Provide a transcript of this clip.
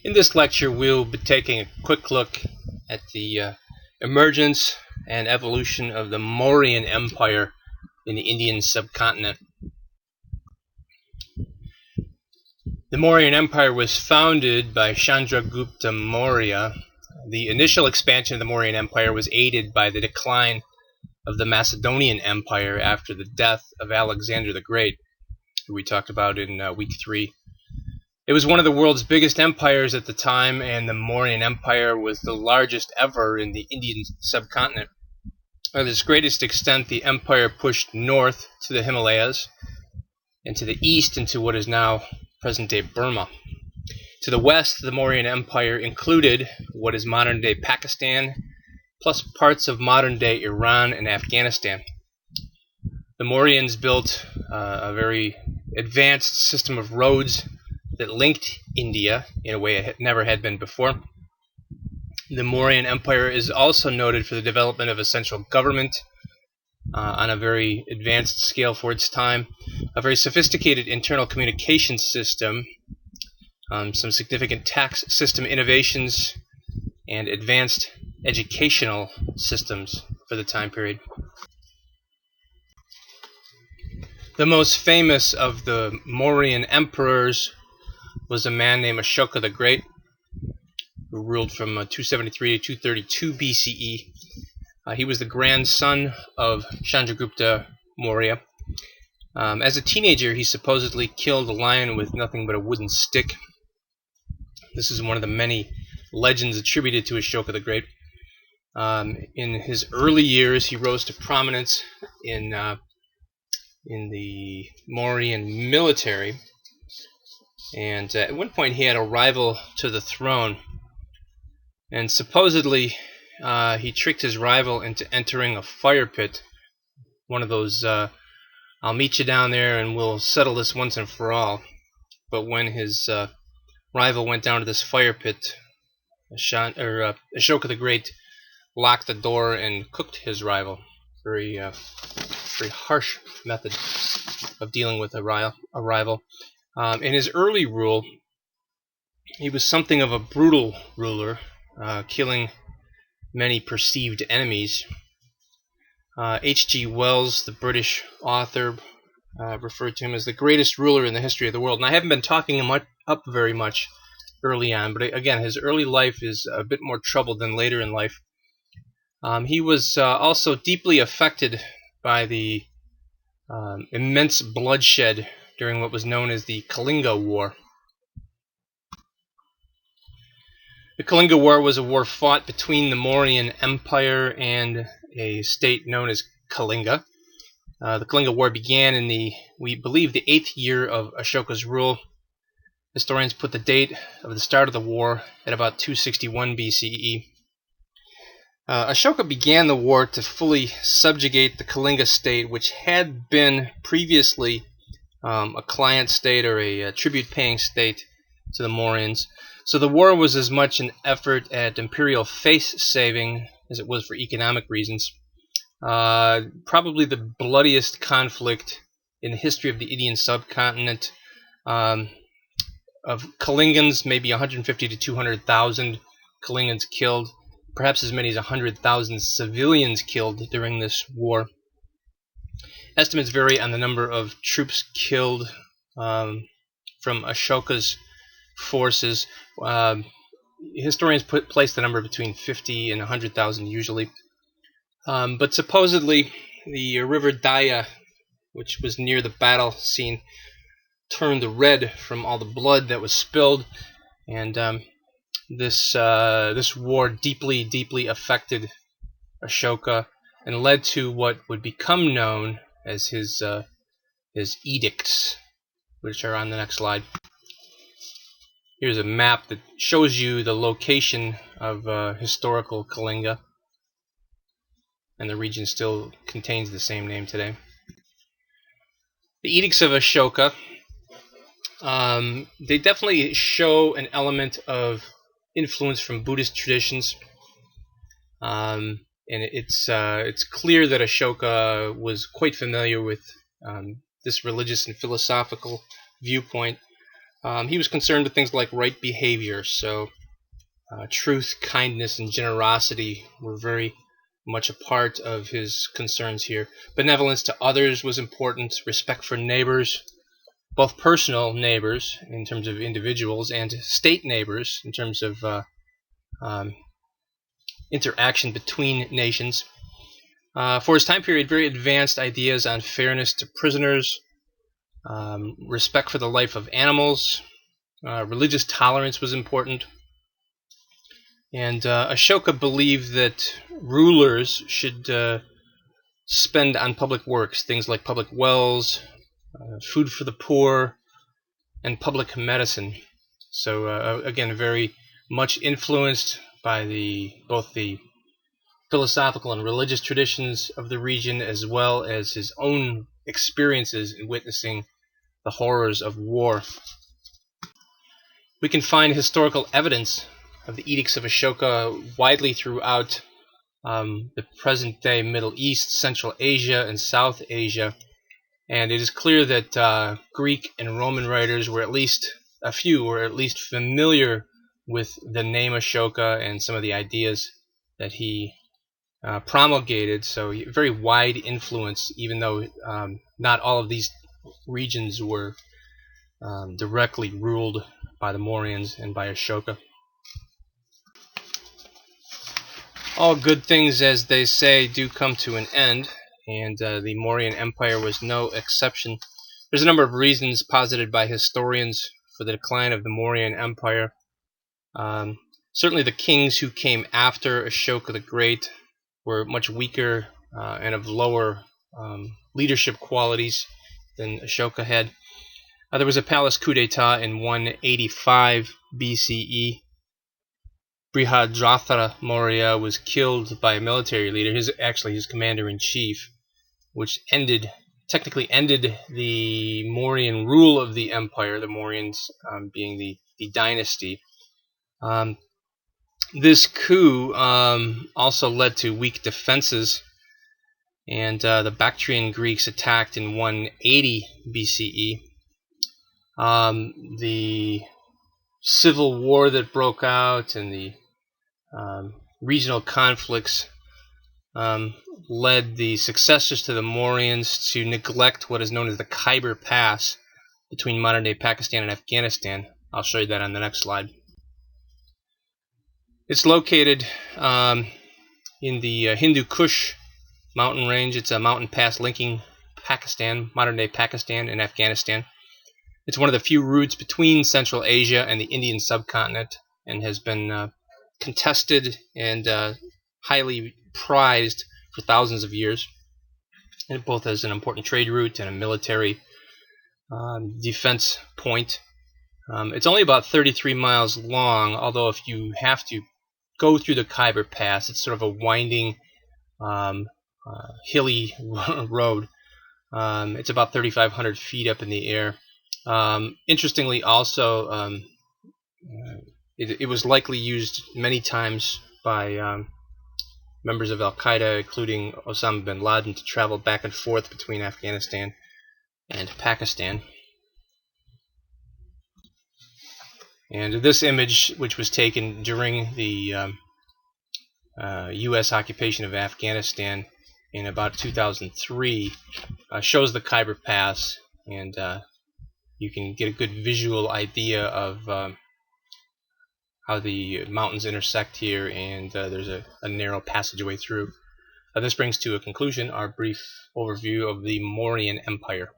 In this lecture, we'll be taking a quick look at the emergence and evolution of the Mauryan Empire in the Indian subcontinent. The Mauryan Empire was founded by Chandragupta Maurya. The initial expansion of the Mauryan Empire was aided by the decline of the Macedonian Empire after the death of Alexander the Great, who we talked about in week 3. It was one of the world's biggest empires at the time, and the Mauryan Empire was the largest ever in the Indian subcontinent. At its greatest extent, the empire pushed north to the Himalayas and to the east into what is now present-day Burma. To the west, the Mauryan Empire included what is modern-day Pakistan, plus parts of modern-day Iran and Afghanistan. The Mauryans built a very advanced system of roads that linked India in a way it never had been before. The Mauryan Empire is also noted for the development of a central government on a very advanced scale for its time, a very sophisticated internal communication system, some significant tax system innovations, and advanced educational systems for the time period. The most famous of the Mauryan emperors was a man named Ashoka the Great, who ruled from 273 to 232 BCE. He was the grandson of Chandragupta Maurya. As a teenager, he supposedly killed a lion with nothing but a wooden stick. This is one of the many legends attributed to Ashoka the Great. In his early years, he rose to prominence in the Mauryan military. And at one point he had a rival to the throne, and supposedly he tricked his rival into entering a fire pit, one of those I'll meet you down there and we'll settle this once and for all. But when his rival went down to this fire pit, Ashoka the Great locked the door and cooked his rival. Very harsh method of dealing with a rival. In his early rule, he was something of a brutal ruler, killing many perceived enemies. H.G. Wells, the British author, referred to him as the greatest ruler in the history of the world. And I haven't been talking him up very much early on, but again, his early life is a bit more troubled than later in life. He was also deeply affected by the immense bloodshed during what was known as the Kalinga War. The Kalinga War was a war fought between the Mauryan Empire and a state known as Kalinga. The Kalinga War began in we believe, the 8th year of Ashoka's rule. Historians put the date of the start of the war at about 261 BCE. Ashoka began the war to fully subjugate the Kalinga state, which had been previously a client state or a tribute-paying state to the Mauryans. So the war was as much an effort at imperial face-saving as it was for economic reasons. Probably the bloodiest conflict in the history of the Indian subcontinent. Of Kalingans, maybe 150 to 200,000 Kalingans killed, perhaps as many as 100,000 civilians killed during this war. Estimates vary on the number of troops killed from Ashoka's forces. Historians place the number between 50 and 100,000 usually. But supposedly the river Daya, which was near the battle scene, turned red from all the blood that was spilled, and this war deeply affected Ashoka and led to what would become known as his edicts, which are on the next slide. Here's a map that shows you the location of historical Kalinga, and the region still contains the same name today. The Edicts of Ashoka, they definitely show an element of influence from Buddhist traditions. And it's clear that Ashoka was quite familiar with this religious and philosophical viewpoint. He was concerned with things like right behavior, so truth, kindness, and generosity were very much a part of his concerns here. Benevolence to others was important, respect for neighbors, both personal neighbors in terms of individuals and state neighbors in terms of um, interaction between nations. For his time period, very advanced ideas on fairness to prisoners, respect for the life of animals, religious tolerance was important. And Ashoka believed that rulers should spend on public works, things like public wells, food for the poor, and public medicine. So again, very much influenced by both the philosophical and religious traditions of the region, as well as his own experiences in witnessing the horrors of war. We can find historical evidence of the Edicts of Ashoka widely throughout the present-day Middle East, Central Asia, and South Asia, and it is clear that Greek and Roman writers were at least familiar with the name Ashoka and some of the ideas that he promulgated. So very wide influence, even though not all of these regions were directly ruled by the Mauryans and by Ashoka. All good things, as they say, do come to an end, and the Mauryan Empire was no exception. There's a number of reasons posited by historians for the decline of the Mauryan Empire. Certainly the kings who came after Ashoka the Great were much weaker and of lower leadership qualities than Ashoka had. There was a palace coup d'etat in 185 BCE. Brihadratha Maurya was killed by a military leader, his commander-in-chief, which technically ended the Mauryan rule of the empire, the Mauryans being the dynasty. This coup also led to weak defenses, and the Bactrian Greeks attacked in 180 BCE. The civil war that broke out and the regional conflicts led the successors to the Mauryans to neglect what is known as the Khyber Pass between modern-day Pakistan and Afghanistan. I'll show you that on the next slide. It's located in the Hindu Kush mountain range. It's a mountain pass linking Pakistan, modern-day Pakistan, and Afghanistan. It's one of the few routes between Central Asia and the Indian subcontinent, and has been contested and highly prized for thousands of years. And it both has an important trade route and a military defense point. It's only about 33 miles long, although if you have to go through the Khyber Pass, it's sort of a winding, hilly road. It's about 3,500 feet up in the air. Interestingly, also, it was likely used many times by members of Al-Qaeda, including Osama bin Laden, to travel back and forth between Afghanistan and Pakistan. And this image, which was taken during the U.S. occupation of Afghanistan in about 2003, shows the Khyber Pass, and you can get a good visual idea of how the mountains intersect here, and there's a narrow passageway through. This brings to a conclusion our brief overview of the Mauryan Empire.